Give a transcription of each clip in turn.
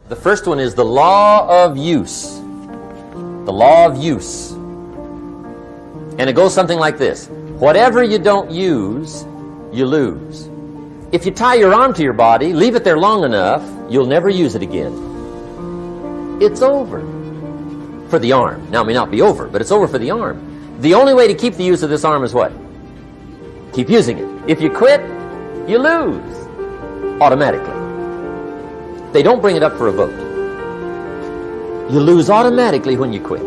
The first one is the law of use. The law of use. And it goes something like this. Whatever you don't use, you lose. If you tie your arm to your body, leave it there long enough, you'll never use it again. It's over for the arm. Now, it may not be over, but it's over for the arm. The only way to keep the use of this arm is what? Keep using it. If you quit, you lose automatically. They don't bring it up for a vote. You lose automatically when you quit.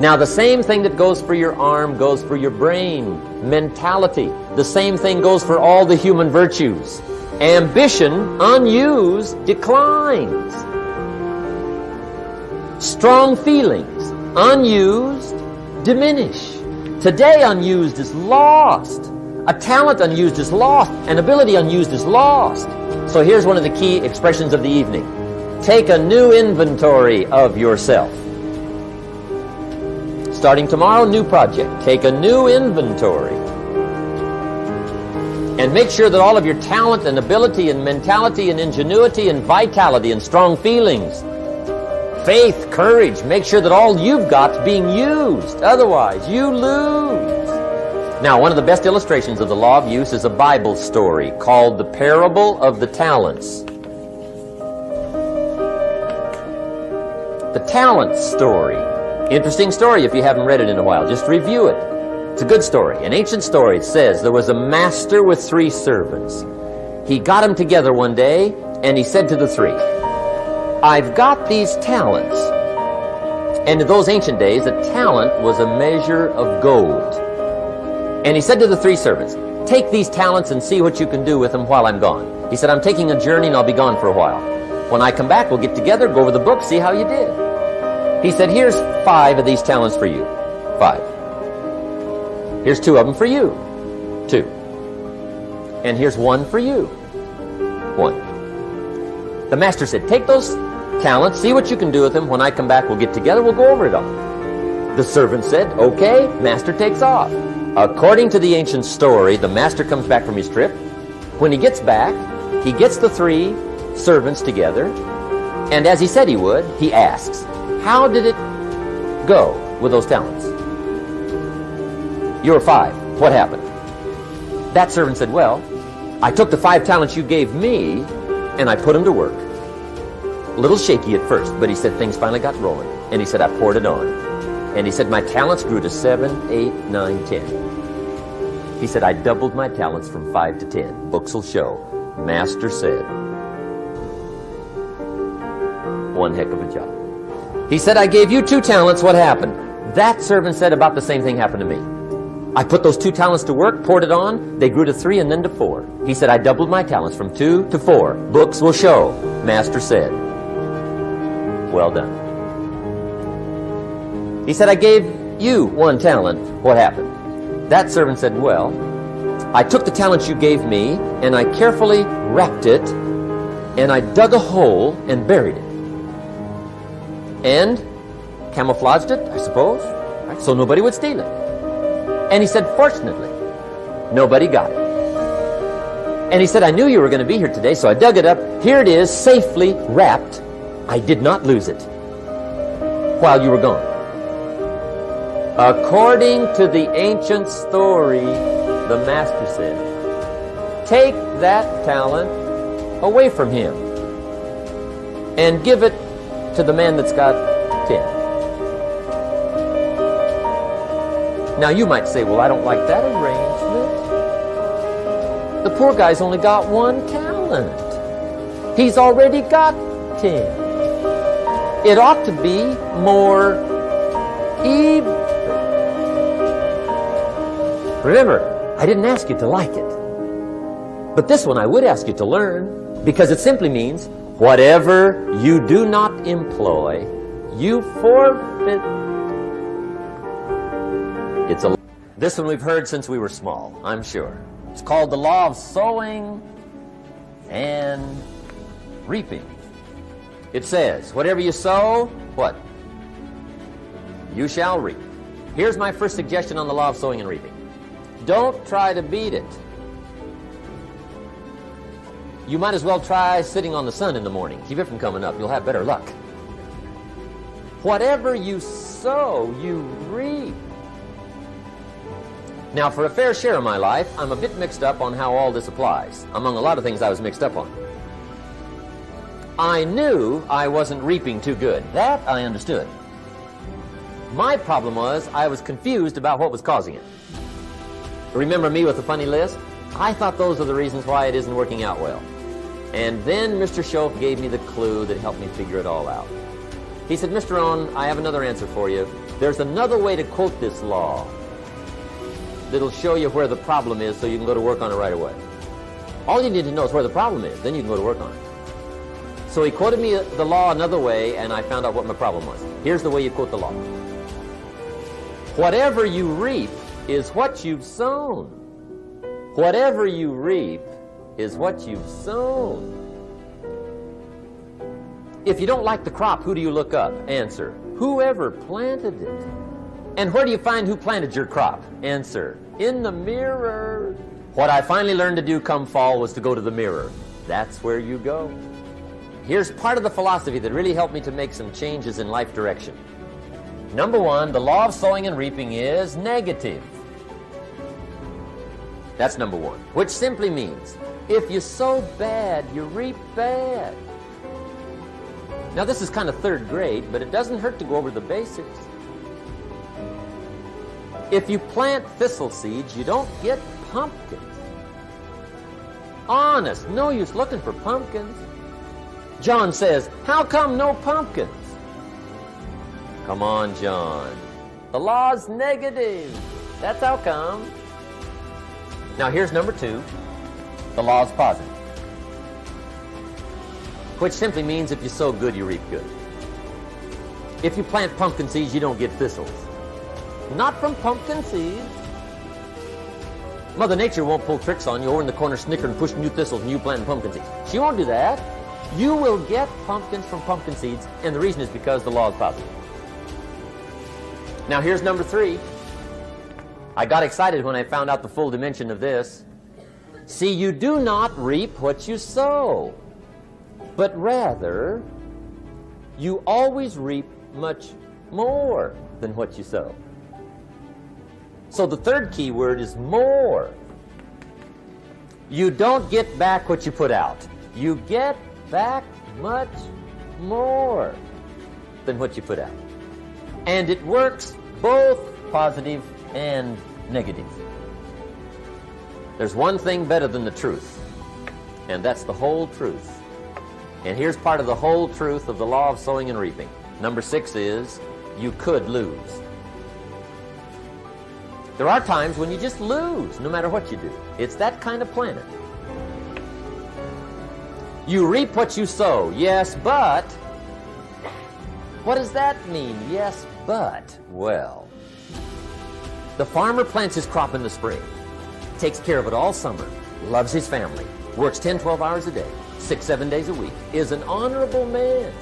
Now, the same thing that goes for your arm goes for your brain, mentality. The same thing goes for all the human virtues. Ambition, unused, declines. Strong feelings, unused, diminish. Today, unused is lost. A talent unused is lost. An ability unused is lost. So here's one of the key expressions of the evening. Take a new inventory of yourself. Starting tomorrow, new project. Take a new inventory. And make sure that all of your talent and ability and mentality and ingenuity and vitality and strong feelings, faith, courage, make sure that all you've got's being used. Otherwise, you lose. Now, one of the best illustrations of the law of use is a Bible story called the Parable of the Talents. The talent story. Interesting story if you haven't read it in a while. Just review it. It's a good story. An ancient story. It says there was a master with 3 servants. He got them together one day and he said to the 3, I've got these talents. And in those ancient days, a talent was a measure of gold. And he said to the 3 servants, take these talents and see what you can do with them while I'm gone. He said, I'm taking a journey and I'll be gone for a while. When I come back, we'll get together, go over the book, see how you did. He said, here's 5 of these talents for you. 5. Here's 2 of them for you. 2. And here's 1 for you. 1. The master said, take those talents, see what you can do with them. When I come back, we'll get together, we'll go over it all. The servant said, okay. Master takes off. According to the ancient story, the master comes back from his trip. When he gets back, he gets the 3 servants together, and as he said he would, he asks, how did it go with those talents? You were 5. What happened? That servant said, well, I took the 5 talents you gave me and I put them to work. A little shaky at first, but he said things finally got rolling. And he said, I poured it on. And he said, my talents grew to 7, 8, 9, 10. He said, I doubled my talents from 5 to 10. Books will show. Master said, one heck of a job. He said, I gave you 2 talents. What happened? That servant said, about the same thing happened to me. I put those 2 talents to work, poured it on. They grew to 3 and then to 4. He said, I doubled my talents from 2 to 4. Books will show. Master said, well done. He said, I gave you 1 talent. What happened? That servant said, well, I took the talents you gave me and I carefully wrapped it and I dug a hole and buried it. And camouflaged it, I suppose, right, so nobody would steal it. And he said, fortunately, nobody got it. And he said, I knew you were going to be here today, so I dug it up. Here it is, safely wrapped. I did not lose it while you were gone. According to the ancient story, the master said, take that talent away from him and give it to the man that's got 10. Now you might say, well, I don't like that arrangement. The poor guy's only got 1 talent. He's already got 10. It ought to be more even. Remember, I didn't ask you to like it. But this one I would ask you to learn, because it simply means whatever you do not employ, you forfeit. This one we've heard since we were small, I'm sure. It's called the law of sowing and reaping. It says, whatever you sow, what? You shall reap. Here's my first suggestion on the law of sowing and reaping. Don't try to beat it. You might as well try sitting on the sun in the morning. Keep it from coming up. You'll have better luck. Whatever you sow, you reap. Now, for a fair share of my life, I'm a bit mixed up on how all this applies. Among a lot of things I was mixed up on. I knew I wasn't reaping too good. That I understood. My problem was I was confused about what was causing it. Remember me with the funny list? I thought those are the reasons why it isn't working out well. And then Mr. Schoaf gave me the clue that helped me figure it all out. He said, Mr. Rohn, I have another answer for you. There's another way to quote this law that'll show you where the problem is so you can go to work on it right away. All you need to know is where the problem is, then you can go to work on it. So he quoted me the law another way, and I found out what my problem was. Here's the way you quote the law. Whatever you reap is what you've sown. Whatever you reap is what you've sown. If you don't like the crop, who do you look up? Answer, whoever planted it. And where do you find who planted your crop? Answer, in the mirror. What I finally learned to do come fall was to go to the mirror. That's where you go. Here's part of the philosophy that really helped me to make some changes in life direction. Number one, the law of sowing and reaping is negative. That's number one, which simply means if you sow bad, you reap bad. Now this is kind of third grade, but it doesn't hurt to go over the basics. If you plant thistle seeds, you don't get pumpkins. Honest, no use looking for pumpkins. John says, how come no pumpkins? Come on, John. The law's negative. That's how come. Now here's number two. The law's positive. Which simply means if you sow good, you reap good. If you plant pumpkin seeds, you don't get thistles. Not from pumpkin seeds. Mother Nature won't pull tricks on you or in the corner snicker and push new thistles and you plant pumpkin seeds. She won't do that. You will get pumpkins from pumpkin seeds, and the reason is because the law is positive. Now here's number three. I got excited when I found out the full dimension of this. See, you do not reap what you sow, but rather you always reap much more than what you sow. So the third key word is more. You don't get back what you put out. You get back much more than what you put out. And it works both positive and negative. There's one thing better than the truth, and that's the whole truth. And here's part of the whole truth of the law of sowing and reaping. Number 6 is, you could lose. There are times when you just lose, no matter what you do. It's that kind of planet. You reap what you sow, yes, but... What does that mean, yes, but? Well, the farmer plants his crop in the spring, takes care of it all summer, loves his family, works 10, 12 hours a day, 6, 7 days a week, is an honorable man.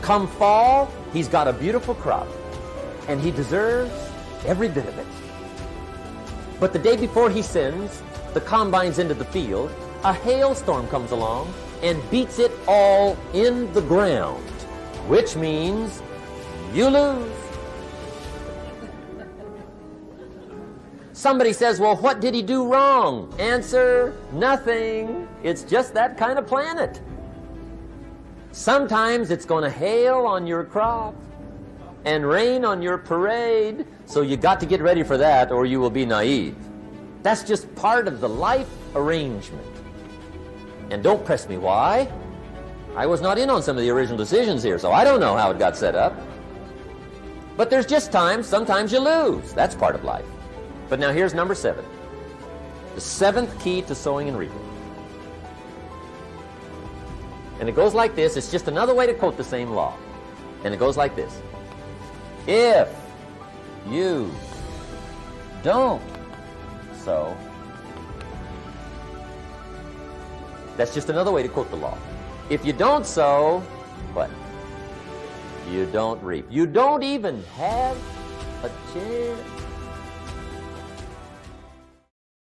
Come fall, he's got a beautiful crop, and he deserves every bit of it. But the day before he sends the combines into the field, a hailstorm comes along and beats it all in the ground, which means you lose. Somebody says, well, what did he do wrong? Answer, nothing. It's just that kind of planet. Sometimes it's going to hail on your crop and rain on your parade, so you got to get ready for that or you will be naive. That's just part of the life arrangement. And don't press me why. I was not in on some of the original decisions here, so I don't know how it got set up. But there's just times, sometimes you lose. That's part of life. But now here's number 7. The 7th key to sowing and reaping. And it goes like this. It's just another way to quote the same law. And it goes like this. If you don't sow, that's just another way to quote the law. If you don't sow, what? You don't reap. You don't even have a chance.